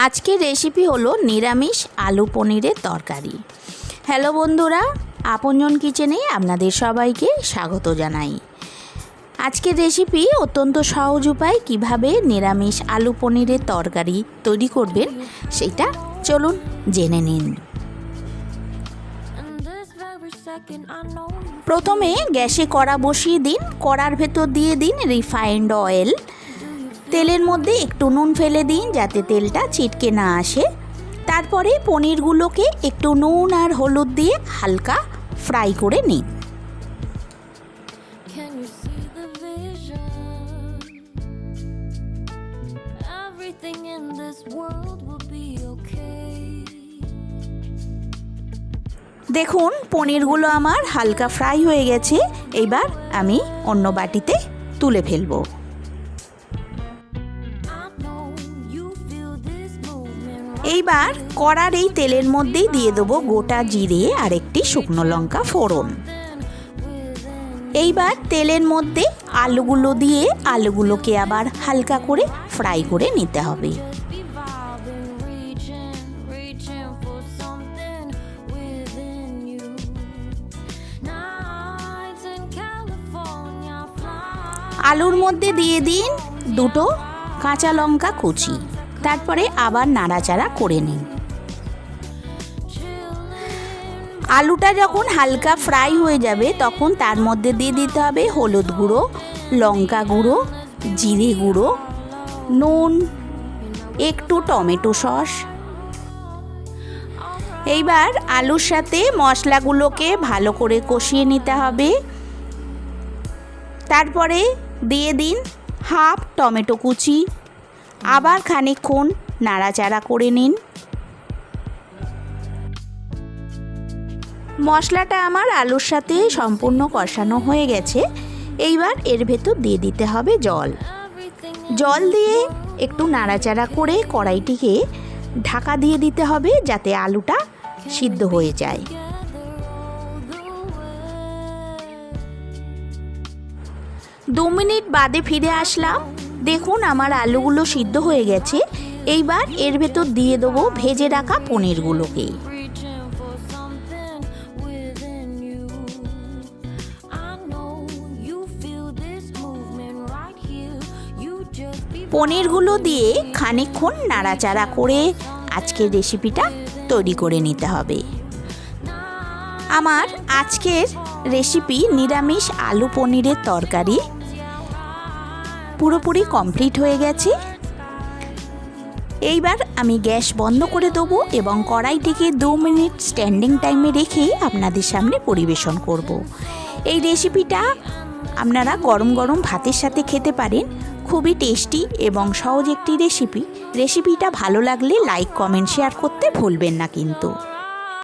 আজকের রেসিপি হলো নিরামিষ আলু পনিরের তরকারি। হ্যালো বন্ধুরা, আপনজন কিচেনে আপনাদের সবাইকে স্বাগত জানাই। আজকের রেসিপি অত্যন্ত সহজ উপায় কিভাবে নিরামিষ আলু পনিরের তরকারি তৈরি করবেন সেটা চলুন জেনে নিন। প্রথমে গ্যাসে কড়া বসিয়ে দিন, কড়ার ভেতর দিয়ে দিন রিফাইন্ড অয়েল। তেলের মধ্যে একটু নুন ফেলে দিন যাতে তেলটা ছিটকে না আসে। তারপরে পনিরগুলোকে একটু নুন আর হলুদ দিয়ে হালকা ফ্রাই করে নিন। দেখুন পনিরগুলো আমার হালকা ফ্রাই হয়ে গেছে। এবার আমি অন্য বাটিতে তুলে ফেলবো। এইবার কড়ার এই তেলের মধ্যেই দিয়ে দেবো গোটা জিরে আর একটি শুকনো লঙ্কা ফোড়ন। এইবার তেলের মধ্যে আলুগুলো দিয়ে আলুগুলোকে আবার হালকা করে ফ্রাই করে নিতে হবে। আলুর মধ্যে দিয়ে দিন দুটো কাঁচা লঙ্কা কুচি, তারপরে আবার নাড়াচাড়া করে নিন। আলুটা যখন হালকা ফ্রাই হয়ে যাবে তখন তার মধ্যে দিয়ে দিতে হবে হলুদ গুঁড়ো, লঙ্কা গুঁড়ো, জিরে গুঁড়ো, নুন, একটু টমেটো সস। এইবার আলুর সাথে মশলাগুলোকে ভালো করে কষিয়ে নিতে হবে। তারপরে দিয়ে দিন হাফ টমেটো কুচি, আবার খানিকক্ষণ নাড়াচাড়া করে নিন। মশলাটা আমার আলুর সাথে সম্পূর্ণ কষানো হয়ে গেছে। এইবার এর ভেতর দিয়ে দিতে হবে জল দিয়ে একটু নাড়াচাড়া করে কড়াইটিকে ঢাকা দিয়ে দিতে হবে যাতে আলুটা সিদ্ধ হয়ে যায়। দু মিনিট বাদে ফিরে আসলাম। দেখুন আমার আলুগুলো সিদ্ধ হয়ে গেছে। এইবার এর ভেতর দিয়ে দেবো ভেজে রাখা পনিরগুলোকে। পনিরগুলো দিয়ে খানিকক্ষণ নাড়াচাড়া করে আজকের রেসিপিটা তৈরি করে নিতে হবে। আমার আজকের রেসিপি নিরামিষ আলু পনিরের তরকারি পুরোপুরি কমপ্লিট হয়ে গেছে। এইবার আমি গ্যাস বন্ধ করে দেবো এবং কড়াইটিকে 2 মিনিট স্ট্যান্ডিং টাইমে রেখে আপনাদের সামনে পরিবেশন করব। এই রেসিপিটা আপনারা গরম গরম ভাতের সাথে খেতে পারেন। খুবই টেস্টি এবং সহজ একটি রেসিপিটা ভালো লাগলে লাইক, কমেন্ট, শেয়ার করতে ভুলবেন না কিন্তু।